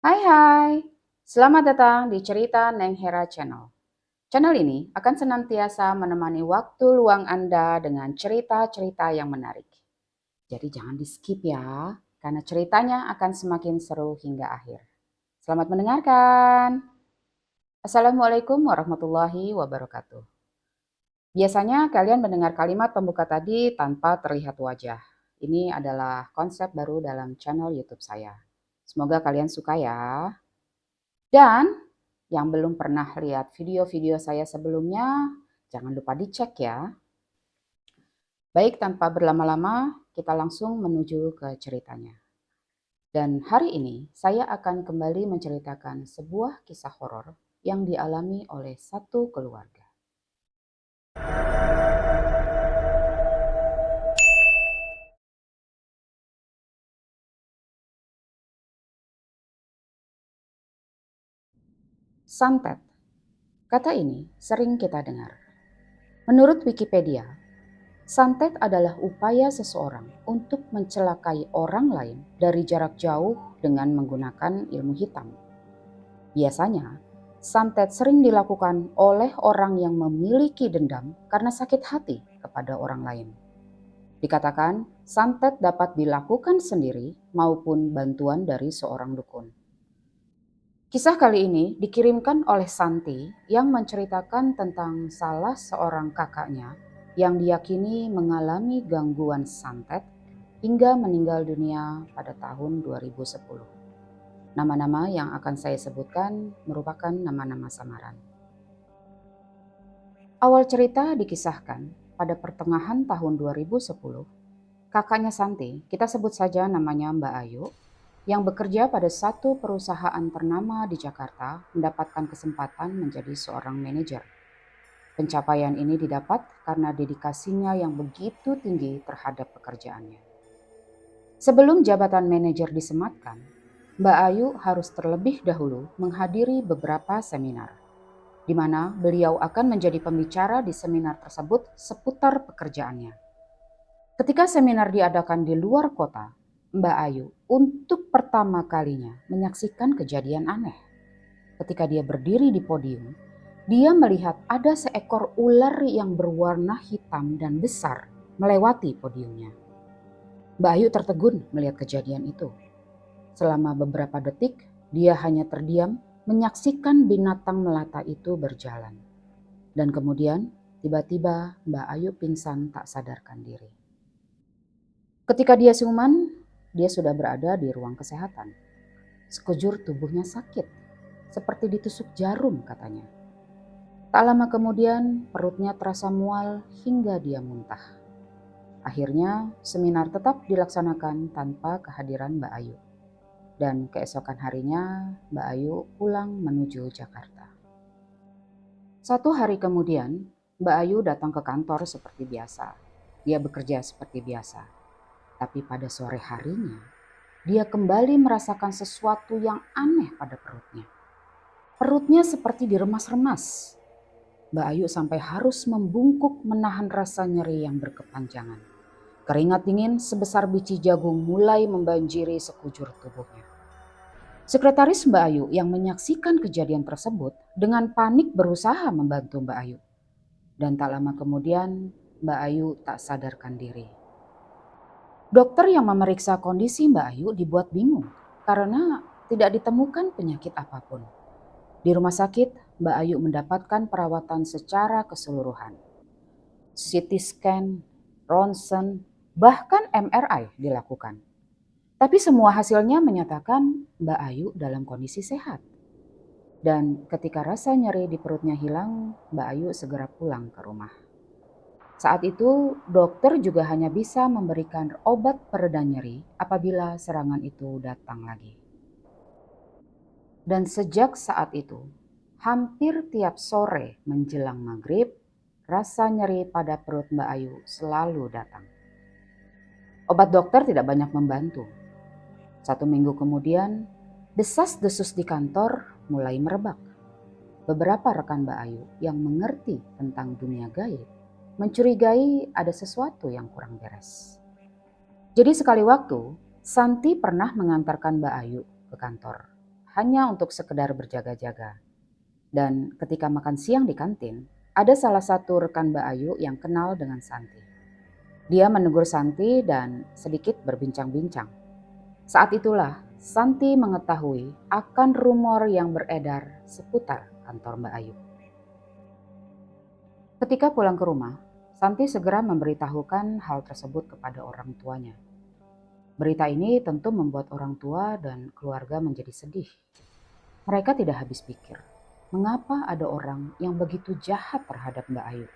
Hai hai, selamat datang di Cerita Neng Hera Channel. Channel ini akan senantiasa menemani waktu luang Anda dengan cerita-cerita yang menarik. Jadi jangan di skip ya, karena ceritanya akan semakin seru hingga akhir. Selamat mendengarkan. Assalamualaikum warahmatullahi wabarakatuh. Biasanya kalian mendengar kalimat pembuka tadi tanpa terlihat wajah. Ini adalah konsep baru dalam channel YouTube saya. Semoga kalian suka ya. Dan yang belum pernah lihat video-video saya sebelumnya, jangan lupa dicek ya. Baik, tanpa berlama-lama, kita langsung menuju ke ceritanya. Dan hari ini saya akan kembali menceritakan sebuah kisah horor yang dialami oleh satu keluarga. Santet. Kata ini sering kita dengar. Menurut Wikipedia, santet adalah upaya seseorang untuk mencelakai orang lain dari jarak jauh dengan menggunakan ilmu hitam. Biasanya, santet sering dilakukan oleh orang yang memiliki dendam karena sakit hati kepada orang lain. Dikatakan, santet dapat dilakukan sendiri maupun bantuan dari seorang dukun. Kisah kali ini dikirimkan oleh Santi yang menceritakan tentang salah seorang kakaknya yang diyakini mengalami gangguan santet hingga meninggal dunia pada tahun 2010. Nama-nama yang akan saya sebutkan merupakan nama-nama samaran. Awal cerita dikisahkan pada pertengahan tahun 2010, kakaknya Santi, kita sebut saja namanya Mbak Ayu, yang bekerja pada satu perusahaan ternama di Jakarta mendapatkan kesempatan menjadi seorang manajer. Pencapaian ini didapat karena dedikasinya yang begitu tinggi terhadap pekerjaannya. Sebelum jabatan manajer disematkan, Mbak Ayu harus terlebih dahulu menghadiri beberapa seminar, di mana beliau akan menjadi pembicara di seminar tersebut seputar pekerjaannya. Ketika seminar diadakan di luar kota, Mbak Ayu untuk pertama kalinya menyaksikan kejadian aneh. Ketika dia berdiri di podium, dia melihat ada seekor ular yang berwarna hitam dan besar melewati podiumnya. Mbak Ayu tertegun melihat kejadian itu. Selama beberapa detik, dia hanya terdiam menyaksikan binatang melata itu berjalan. Dan kemudian, tiba-tiba Mbak Ayu pingsan tak sadarkan diri. Ketika dia siuman, dia sudah berada di ruang kesehatan. Sekujur tubuhnya sakit, seperti ditusuk jarum katanya. Tak lama kemudian, perutnya terasa mual hingga dia muntah. Akhirnya, seminar tetap dilaksanakan tanpa kehadiran Mbak Ayu. Dan keesokan harinya, Mbak Ayu pulang menuju Jakarta. Satu hari kemudian, Mbak Ayu datang ke kantor seperti biasa. Dia bekerja seperti biasa. Tapi pada sore harinya, dia kembali merasakan sesuatu yang aneh pada perutnya. Perutnya seperti diremas-remas. Mbak Ayu sampai harus membungkuk menahan rasa nyeri yang berkepanjangan. Keringat dingin sebesar biji jagung mulai membanjiri sekujur tubuhnya. Sekretaris Mbak Ayu yang menyaksikan kejadian tersebut dengan panik berusaha membantu Mbak Ayu. Dan tak lama kemudian Mbak Ayu tak sadarkan diri. Dokter yang memeriksa kondisi Mbak Ayu dibuat bingung karena tidak ditemukan penyakit apapun. Di rumah sakit, Mbak Ayu mendapatkan perawatan secara keseluruhan. CT scan, ronsen, bahkan MRI dilakukan. Tapi semua hasilnya menyatakan Mbak Ayu dalam kondisi sehat. Dan ketika rasa nyeri di perutnya hilang, Mbak Ayu segera pulang ke rumah. Saat itu, dokter juga hanya bisa memberikan obat pereda nyeri apabila serangan itu datang lagi. Dan sejak saat itu, hampir tiap sore menjelang maghrib, rasa nyeri pada perut Mbak Ayu selalu datang. Obat dokter tidak banyak membantu. 1 minggu kemudian, desas-desus di kantor mulai merebak. Beberapa rekan Mbak Ayu yang mengerti tentang dunia gaib mencurigai ada sesuatu yang kurang beres. Jadi sekali waktu, Santi pernah mengantarkan Mbak Ayu ke kantor. hanya untuk sekedar berjaga-jaga. Dan ketika makan siang di kantin, ada salah satu rekan Mbak Ayu yang kenal dengan Santi. Dia menegur Santi dan sedikit berbincang-bincang. Saat itulah Santi mengetahui akan rumor yang beredar seputar kantor Mbak Ayu. Ketika pulang ke rumah, Santi segera memberitahukan hal tersebut kepada orang tuanya. Berita ini tentu membuat orang tua dan keluarga menjadi sedih. Mereka tidak habis pikir, mengapa ada orang yang begitu jahat terhadap Mbak Ayu.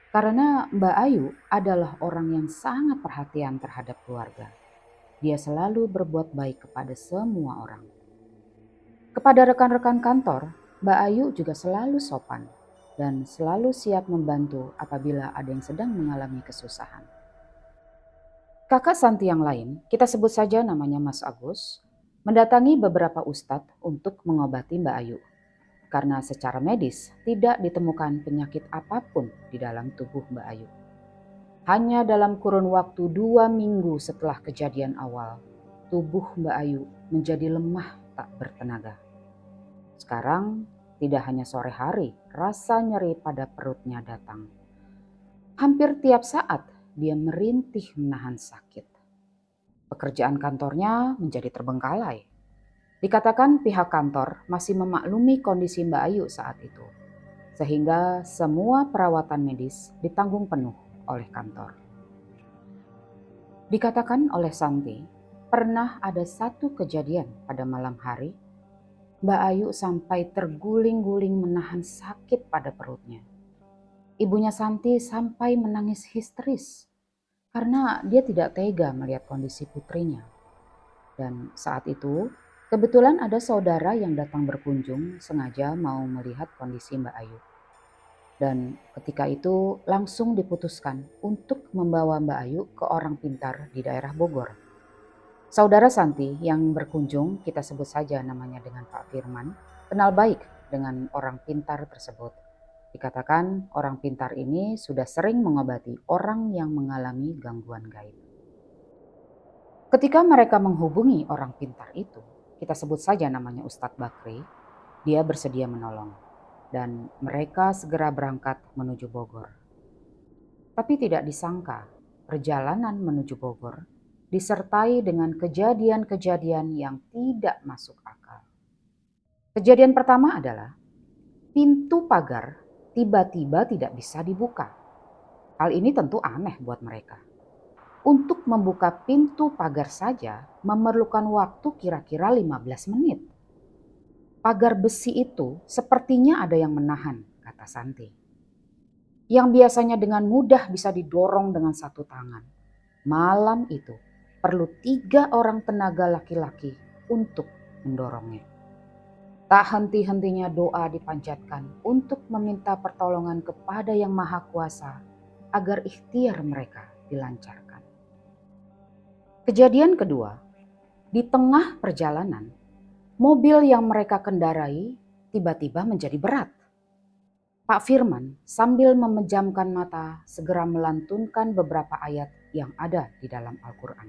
Karena Mbak Ayu adalah orang yang sangat perhatian terhadap keluarga. Dia selalu berbuat baik kepada semua orang. Kepada rekan-rekan kantor, Mbak Ayu juga selalu sopan dan selalu siap membantu apabila ada yang sedang mengalami kesusahan. Kakak Santi yang lain, kita sebut saja namanya Mas Agus, mendatangi beberapa ustadz untuk mengobati Mbak Ayu. Karena secara medis tidak ditemukan penyakit apapun di dalam tubuh Mbak Ayu. Hanya dalam kurun waktu 2 minggu setelah kejadian awal, tubuh Mbak Ayu menjadi lemah tak bertenaga. Sekarang tidak hanya sore hari, rasa nyeri pada perutnya datang. Hampir tiap saat dia merintih menahan sakit. Pekerjaan kantornya menjadi terbengkalai. Dikatakan pihak kantor masih memaklumi kondisi Mbak Ayu saat itu, sehingga semua perawatan medis ditanggung penuh oleh kantor. Dikatakan oleh Santi, pernah ada satu kejadian pada malam hari, Mbak Ayu sampai terguling-guling menahan sakit pada perutnya. Ibunya Santi sampai menangis histeris karena dia tidak tega melihat kondisi putrinya. Dan saat itu, kebetulan ada saudara yang datang berkunjung sengaja mau melihat kondisi Mbak Ayu. Dan ketika itu langsung diputuskan untuk membawa Mbak Ayu ke orang pintar di daerah Bogor. Saudara Santi yang berkunjung, kita sebut saja namanya dengan Pak Firman, kenal baik dengan orang pintar tersebut. Dikatakan orang pintar ini sudah sering mengobati orang yang mengalami gangguan gaib. Ketika mereka menghubungi orang pintar itu, kita sebut saja namanya Ustadz Bakri, dia bersedia menolong. Dan mereka segera berangkat menuju Bogor. Tapi tidak disangka, perjalanan menuju Bogor disertai dengan kejadian-kejadian yang tidak masuk akal. Kejadian pertama adalah pintu pagar tiba-tiba tidak bisa dibuka. Hal ini tentu aneh buat mereka. Untuk membuka pintu pagar saja memerlukan waktu kira-kira 15 menit. Pagar besi itu sepertinya ada yang menahan, kata Santi. Yang biasanya dengan mudah bisa didorong dengan satu tangan. Malam itu perlu 3 orang tenaga laki-laki untuk mendorongnya. Tak henti-hentinya doa dipanjatkan untuk meminta pertolongan kepada Yang Maha Kuasa agar ikhtiar mereka dilancarkan. Kejadian kedua, di tengah perjalanan, mobil yang mereka kendarai tiba-tiba menjadi berat. Pak Firman sambil memejamkan mata segera melantunkan beberapa ayat yang ada di dalam Al-Quran.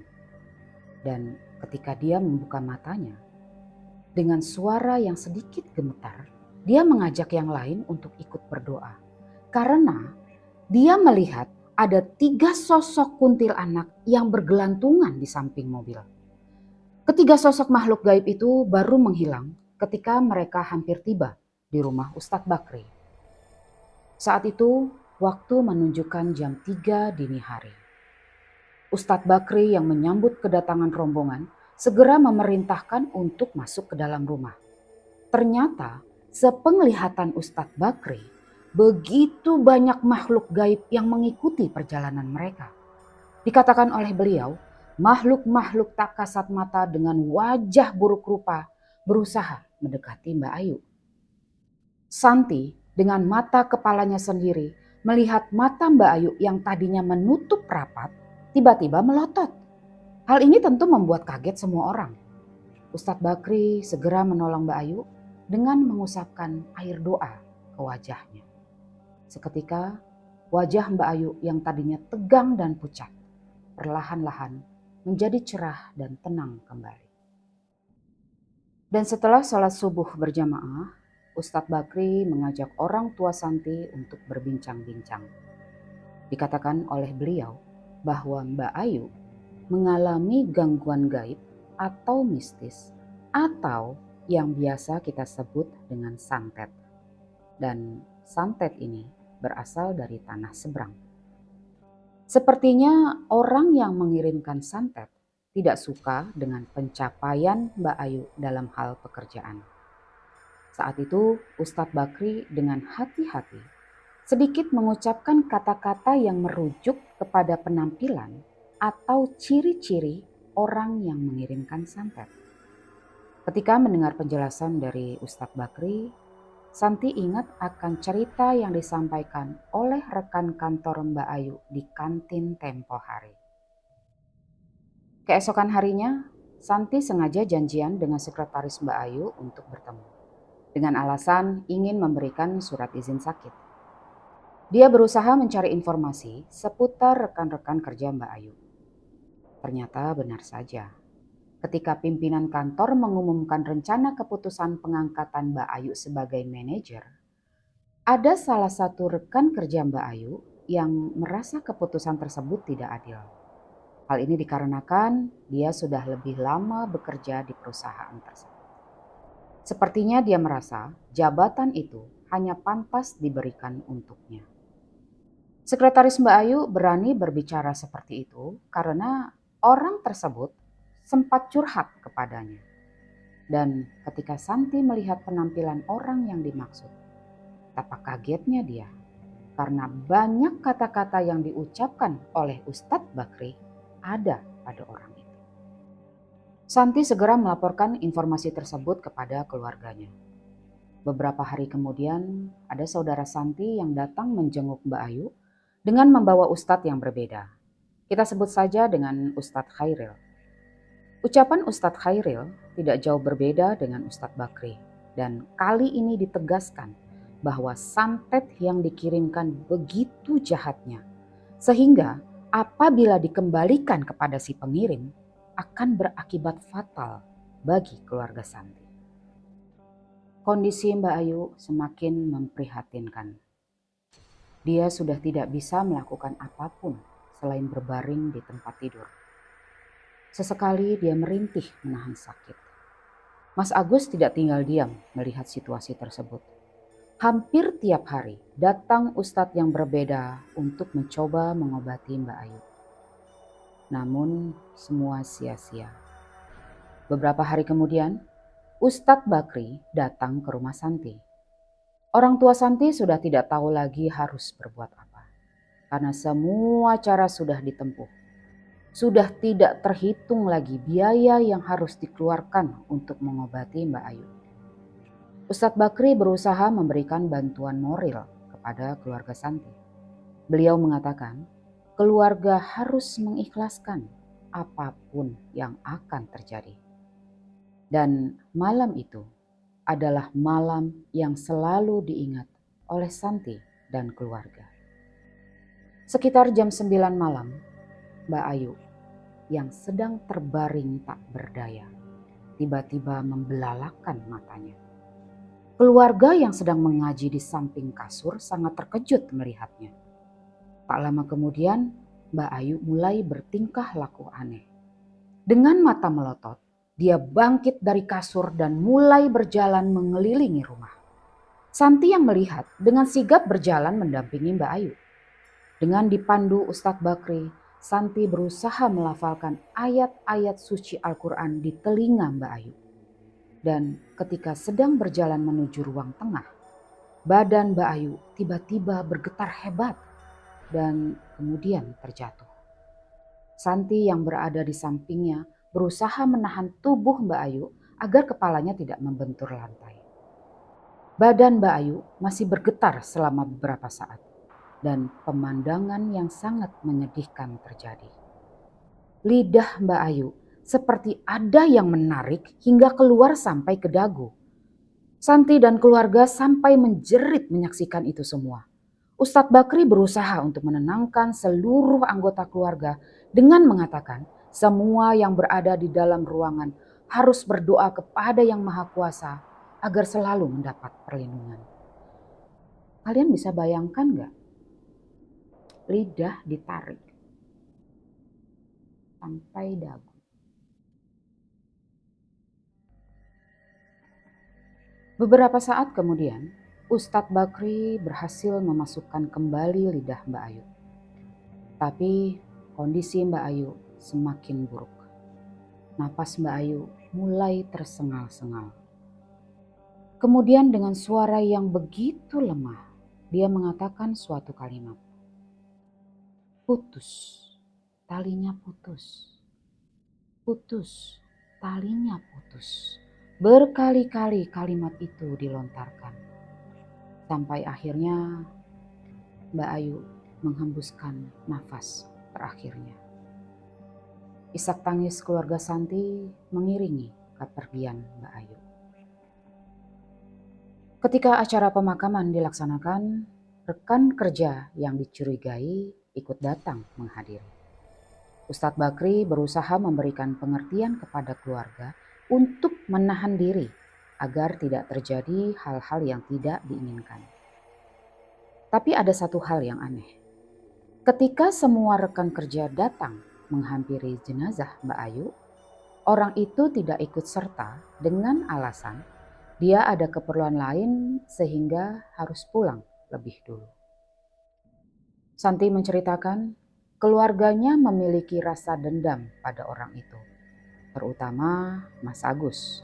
Dan ketika dia membuka matanya, dengan suara yang sedikit gemetar, dia mengajak yang lain untuk ikut berdoa. Karena dia melihat ada 3 sosok kuntilanak yang bergelantungan di samping mobil. Ketiga sosok makhluk gaib itu baru menghilang ketika mereka hampir tiba di rumah Ustadz Bakri. Saat itu waktu menunjukkan jam 3 dini hari. Ustadz Bakri yang menyambut kedatangan rombongan segera memerintahkan untuk masuk ke dalam rumah. Ternyata sepenglihatan Ustadz Bakri, begitu banyak makhluk gaib yang mengikuti perjalanan mereka. Dikatakan oleh beliau, makhluk-makhluk tak kasat mata dengan wajah buruk rupa berusaha mendekati Mbak Ayu. Santi dengan mata kepalanya sendiri melihat mata Mbak Ayu yang tadinya menutup rapat tiba-tiba melotot. Hal ini tentu membuat kaget semua orang. Ustadz Bakri segera menolong Mbak Ayu dengan mengusapkan air doa ke wajahnya. Seketika wajah Mbak Ayu yang tadinya tegang dan pucat perlahan-lahan menjadi cerah dan tenang kembali. Dan setelah sholat subuh berjamaah, Ustadz Bakri mengajak orang tua Santi untuk berbincang-bincang. Dikatakan oleh beliau bahwa Mbak Ayu mengalami gangguan gaib atau mistis atau yang biasa kita sebut dengan santet. Dan santet ini berasal dari tanah seberang. Sepertinya orang yang mengirimkan santet tidak suka dengan pencapaian Mbak Ayu dalam hal pekerjaan. Saat itu Ustadz Bakri dengan hati-hati sedikit mengucapkan kata-kata yang merujuk kepada penampilan atau ciri-ciri orang yang mengirimkan santet. Ketika mendengar penjelasan dari Ustadz Bakri, Santi ingat akan cerita yang disampaikan oleh rekan kantor Mbak Ayu di kantin tempo hari. Keesokan harinya, Santi sengaja janjian dengan sekretaris Mbak Ayu untuk bertemu, dengan alasan ingin memberikan surat izin sakit. Dia berusaha mencari informasi seputar rekan-rekan kerja Mbak Ayu. Ternyata benar saja. Ketika pimpinan kantor mengumumkan rencana keputusan pengangkatan Mbak Ayu sebagai manajer, ada salah satu rekan kerja Mbak Ayu yang merasa keputusan tersebut tidak adil. Hal ini dikarenakan dia sudah lebih lama bekerja di perusahaan tersebut. Sepertinya dia merasa jabatan itu hanya pantas diberikan untuknya. Sekretaris Mbak Ayu berani berbicara seperti itu karena orang tersebut sempat curhat kepadanya. Dan ketika Santi melihat penampilan orang yang dimaksud, betapa kagetnya dia karena banyak kata-kata yang diucapkan oleh Ustadz Bakri ada pada orang itu. Santi segera melaporkan informasi tersebut kepada keluarganya. Beberapa hari kemudian, ada saudara Santi yang datang menjenguk Mbak Ayu dengan membawa ustadz yang berbeda. Kita sebut saja dengan Ustadz Khairil. Ucapan Ustadz Khairil tidak jauh berbeda dengan Ustadz Bakri, dan kali ini ditegaskan bahwa santet yang dikirimkan begitu jahatnya, sehingga apabila dikembalikan kepada si pengirim akan berakibat fatal bagi keluarga Santi. Kondisi Mbak Ayu semakin memprihatinkan. Dia sudah tidak bisa melakukan apapun selain berbaring di tempat tidur. Sesekali dia merintih menahan sakit. Mas Agus tidak tinggal diam melihat situasi tersebut. Hampir tiap hari datang ustadz yang berbeda untuk mencoba mengobati Mbak Ayu. Namun semua sia-sia. Beberapa hari kemudian, Ustadz Bakri datang ke rumah Santi. Orang tua Santi sudah tidak tahu lagi harus berbuat apa, karena semua cara sudah ditempuh. Sudah tidak terhitung lagi biaya yang harus dikeluarkan untuk mengobati Mbak Ayu. Ustadz Bakri berusaha memberikan bantuan moral kepada keluarga Santi. Beliau mengatakan, keluarga harus mengikhlaskan apapun yang akan terjadi. Dan malam itu adalah malam yang selalu diingat oleh Santi dan keluarga. Sekitar jam 9 malam, Mbak Ayu yang sedang terbaring tak berdaya tiba-tiba membelalakan matanya. Keluarga yang sedang mengaji di samping kasur sangat terkejut melihatnya. Tak lama kemudian, Mbak Ayu mulai bertingkah laku aneh. Dengan mata melotot, dia bangkit dari kasur dan mulai berjalan mengelilingi rumah. Santi yang melihat dengan sigap berjalan mendampingi Mbak Ayu. Dengan dipandu Ustadz Bakri, Santi berusaha melafalkan ayat-ayat suci Al-Quran di telinga Mbak Ayu. Dan ketika sedang berjalan menuju ruang tengah, badan Mbak Ayu tiba-tiba bergetar hebat dan kemudian terjatuh. Santi yang berada di sampingnya berusaha menahan tubuh Mbak Ayu agar kepalanya tidak membentur lantai. Badan Mbak Ayu masih bergetar selama beberapa saat dan pemandangan yang sangat menyedihkan terjadi. Lidah Mbak Ayu seperti ada yang menarik hingga keluar sampai ke dagu. Santi dan keluarga sampai menjerit menyaksikan itu semua. Ustadz Bakri berusaha untuk menenangkan seluruh anggota keluarga dengan mengatakan semua yang berada di dalam ruangan harus berdoa kepada Yang Maha Kuasa agar selalu mendapat perlindungan. Kalian bisa bayangkan nggak? Lidah ditarik sampai dagu. Beberapa saat kemudian, Ustadz Bakri berhasil memasukkan kembali lidah Mbak Ayu. Tapi kondisi Mbak Ayu semakin buruk. Napas Mbak Ayu mulai tersengal-sengal. Kemudian dengan suara yang begitu lemah, dia mengatakan suatu kalimat. Putus, talinya putus. Putus, talinya putus. Berkali-kali kalimat itu dilontarkan. Sampai akhirnya Mbak Ayu menghembuskan nafas terakhirnya. Isak tangis keluarga Santi mengiringi kepergian Mbak Ayu. Ketika acara pemakaman dilaksanakan, rekan kerja yang dicurigai ikut datang menghadiri. Ustadz Bakri berusaha memberikan pengertian kepada keluarga untuk menahan diri agar tidak terjadi hal-hal yang tidak diinginkan. Tapi ada satu hal yang aneh. Ketika semua rekan kerja datang menghampiri jenazah Mbak Ayu, orang itu tidak ikut serta dengan alasan dia ada keperluan lain sehingga harus pulang lebih dulu. Santi menceritakan keluarganya memiliki rasa dendam pada orang itu, terutama Mas Agus.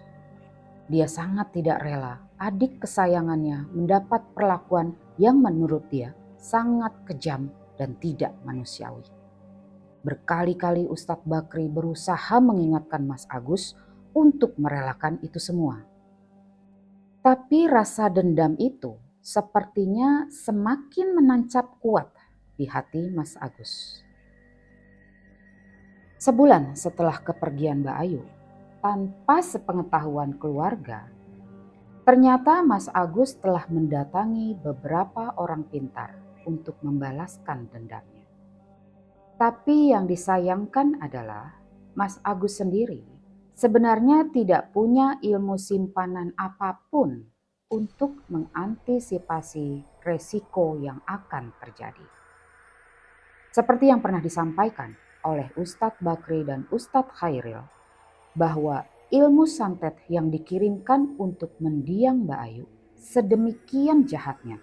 Dia sangat tidak rela adik kesayangannya mendapat perlakuan yang menurut dia sangat kejam dan tidak manusiawi. Berkali-kali Ustadz Bakri berusaha mengingatkan Mas Agus untuk merelakan itu semua. Tapi rasa dendam itu sepertinya semakin menancap kuat di hati Mas Agus. Sebulan setelah kepergian Mbak Ayu, tanpa sepengetahuan keluarga, ternyata Mas Agus telah mendatangi beberapa orang pintar untuk membalaskan dendamnya. Tapi yang disayangkan adalah Mas Agus sendiri sebenarnya tidak punya ilmu simpanan apapun untuk mengantisipasi resiko yang akan terjadi. Seperti yang pernah disampaikan oleh Ustadz Bakri dan Ustadz Khairil, bahwa ilmu santet yang dikirimkan untuk mendiang Mbak Ayu sedemikian jahatnya.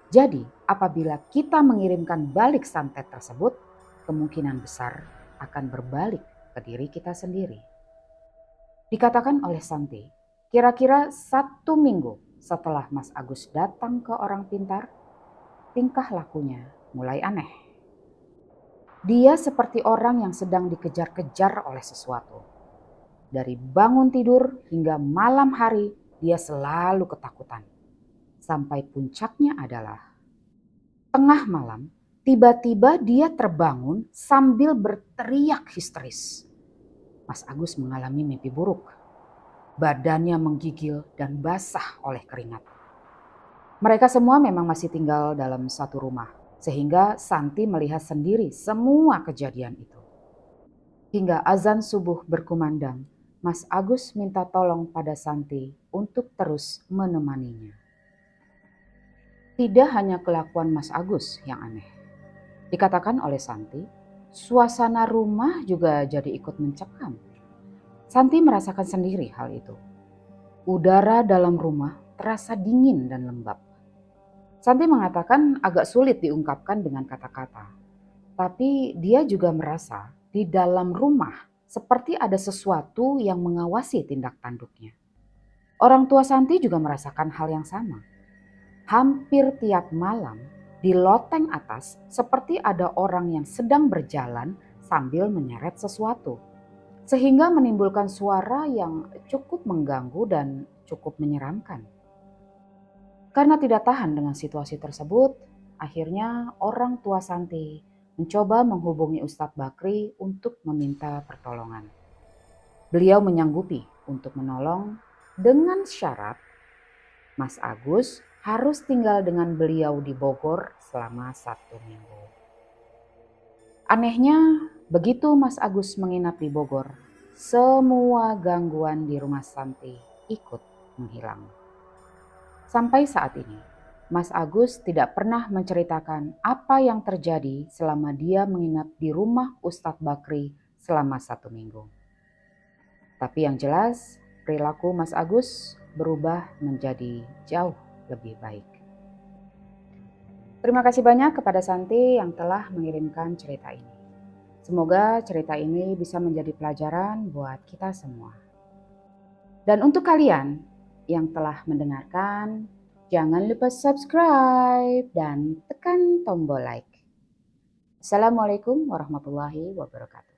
Jadi apabila kita mengirimkan balik santet tersebut, kemungkinan besar akan berbalik ke diri kita sendiri. Dikatakan oleh Santi, kira-kira 1 minggu setelah Mas Agus datang ke orang pintar, tingkah lakunya mulai aneh. Dia seperti orang yang sedang dikejar-kejar oleh sesuatu. Dari bangun tidur hingga malam hari, dia selalu ketakutan. Sampai puncaknya adalah tengah malam, tiba-tiba dia terbangun sambil berteriak histeris. Mas Agus mengalami mimpi buruk. Badannya menggigil dan basah oleh keringat. Mereka semua memang masih tinggal dalam satu rumah, sehingga Santi melihat sendiri semua kejadian itu. Hingga azan subuh berkumandang, Mas Agus minta tolong pada Santi untuk terus menemaninya. Tidak hanya kelakuan Mas Agus yang aneh. Dikatakan oleh Santi, suasana rumah juga jadi ikut mencekam. Santi merasakan sendiri hal itu. Udara dalam rumah terasa dingin dan lembab. Santi mengatakan agak sulit diungkapkan dengan kata-kata. Tapi dia juga merasa di dalam rumah seperti ada sesuatu yang mengawasi tindak tanduknya. Orang tua Santi juga merasakan hal yang sama. Hampir tiap malam di loteng atas seperti ada orang yang sedang berjalan sambil menyeret sesuatu. Sehingga menimbulkan suara yang cukup mengganggu dan cukup menyeramkan. Karena tidak tahan dengan situasi tersebut, akhirnya orang tua Santi mencoba menghubungi Ustadz Bakri untuk meminta pertolongan. Beliau menyanggupi untuk menolong dengan syarat Mas Agus harus tinggal dengan beliau di Bogor selama 1 minggu. Anehnya, begitu Mas Agus menginap di Bogor semua gangguan di rumah Santi ikut menghilang. Sampai saat ini, Mas Agus tidak pernah menceritakan apa yang terjadi selama dia menginap di rumah Ustadz Bakri selama 1 minggu. Tapi yang jelas, perilaku Mas Agus berubah menjadi jauh lebih baik. Terima kasih banyak kepada Santi yang telah mengirimkan cerita ini. Semoga cerita ini bisa menjadi pelajaran buat kita semua. Dan untuk kalian yang telah mendengarkan, jangan lupa subscribe dan tekan tombol like. Assalamualaikum warahmatullahi wabarakatuh.